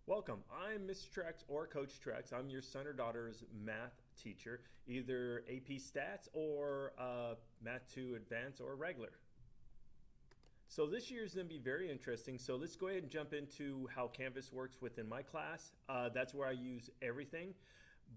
Welcome. I'm Mr. Truax or Coach Truax. I'm your son or daughter's math teacher, either AP Stats or Math 2 Advanced or regular. So this year is going to be very interesting. So let's go ahead and jump into how Canvas works within my class. That's where I use everything.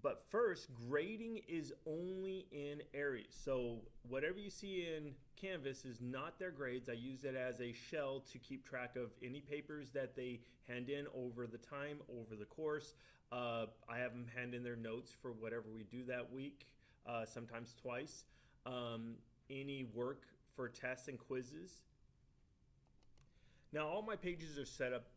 But first, grading is only in areas. So whatever you see in Canvas is not their grades. I use it as a shell to keep track of any papers that they hand in over the course. I have them hand in their notes for whatever we do that week, sometimes twice. Any work for tests and quizzes. Now all my pages are set up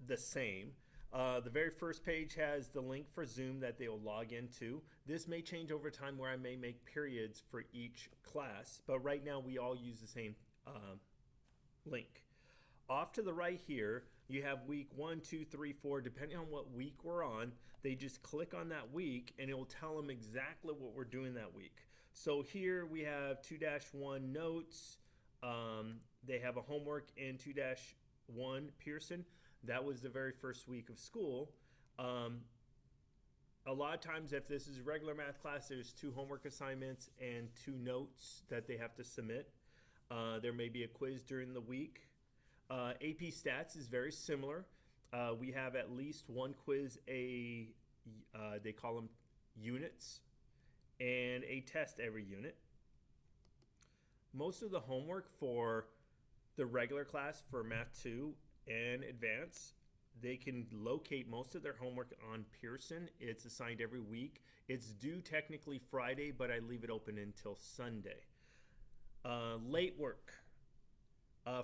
the same. The very first page has the link for Zoom that they will log into. This may change over time where I may make periods for each class, but right now we all use the same link. Off to the right here, you have week 1, 2, 3, 4, depending on what week we're on. They just click on that week and it will tell them exactly what we're doing that week. So here we have 2-1 notes. They have a homework in 2-1 Pearson. That was the very first week of school. A lot of times if this is a regular math class, there's 2 homework assignments and 2 notes that they have to submit. There may be a quiz during the week. AP Stats is very similar. We have at least 1 quiz, they call them units, and a test every unit. Most of the homework for the regular class for Math 2 and Advanced, they can locate most of their homework on Pearson. It's assigned every week. It's due technically Friday, but I leave it open until Sunday. Late work.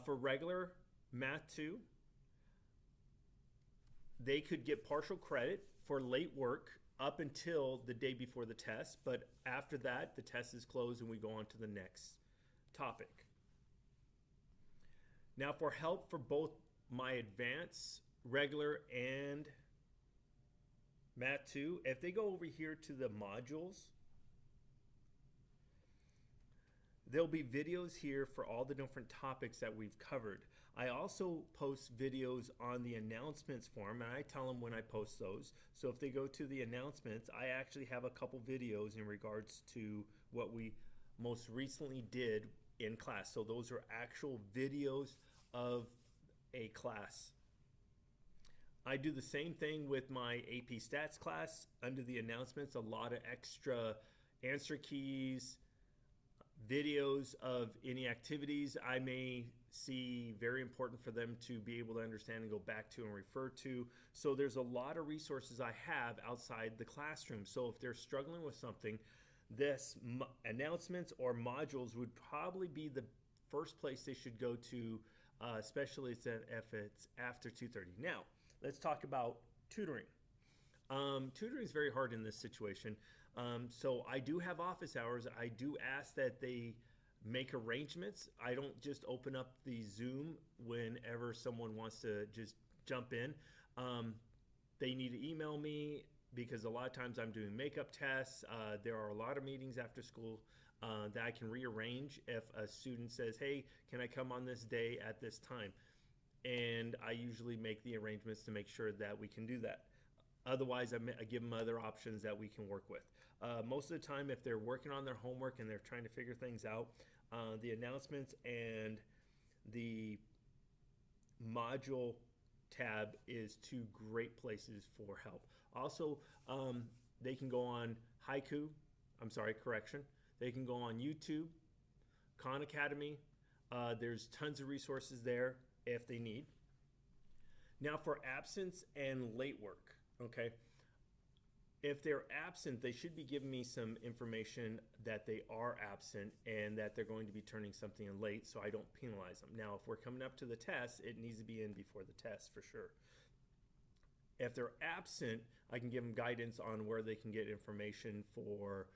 For regular Math 2, they could get partial credit for late work up until the day before the test, but after that, the test is closed and we go on to the next topic. Now for help for both my advanced, regular, and Math 2, if they go over here to the modules, there'll be videos here for all the different topics that we've covered. I also post videos on the announcements form, and I tell them when I post those. So if they go to the announcements, I actually have a couple videos in regards to what we most recently did in class. So those are actual videos of a class. I do the same thing with my AP Stats class. Under the announcements, a lot of extra answer keys, videos of any activities I may see very important for them to be able to understand and go back to and refer to. So there's a lot of resources I have outside the classroom. So if they're struggling with something, this announcements or modules would probably be the first place they should go to, especially if it's after 2:30. Now, let's talk about tutoring. Tutoring is very hard in this situation. So I do have office hours. I do ask that they make arrangements. I don't just open up the Zoom whenever someone wants to just jump in. They need to email me because a lot of times I'm doing makeup tests. There are a lot of meetings after school that I can rearrange if a student says, hey, can I come on this day at this time? And I usually make the arrangements to make sure that we can do that. Otherwise, I give them other options that we can work with. Most of the time, if they're working on their homework and they're trying to figure things out, the announcements and the module tab is 2 great places for help. Also, they can go on They can go on YouTube, Khan Academy. There's tons of resources there if they need. Now for absence and late work, okay? If they're absent, they should be giving me some information that they are absent and that they're going to be turning something in late so I don't penalize them. Now, if we're coming up to the test, it needs to be in before the test for sure. If they're absent, I can give them guidance on where they can get information for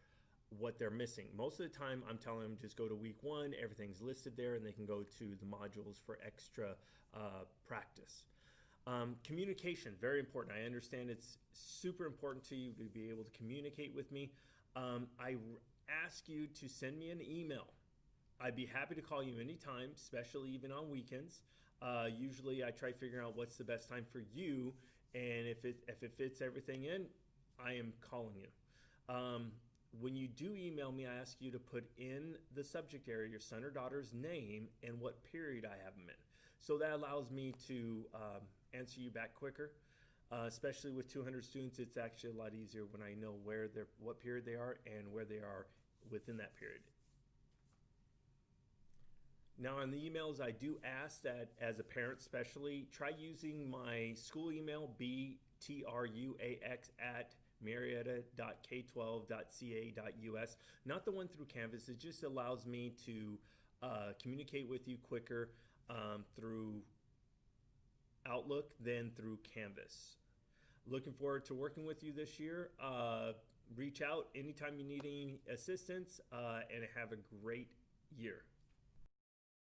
what they're missing. Most of the time, I'm telling them just go to week 1, everything's listed there, and they can go to the modules for extra practice. Communication, very important. I understand it's super important to you to be able to communicate with me. I ask you to send me an email. I'd be happy to call you anytime, especially even on weekends. Usually I try figuring out what's the best time for you, and if it fits everything in, I am calling you. When you do email me, I ask you to put in the subject area your son or daughter's name and what period I have them in. So that allows me to answer you back quicker. Especially with 200 students, it's actually a lot easier when I know what period they are and where they are within that period. Now on the emails, I do ask that as a parent especially, try using my school email, btruax@marietta.k12.ca.us, not the one through Canvas. It just allows me to communicate with you quicker through Outlook than through Canvas. Looking forward to working with you this year. Reach out anytime you need any assistance, and have a great year.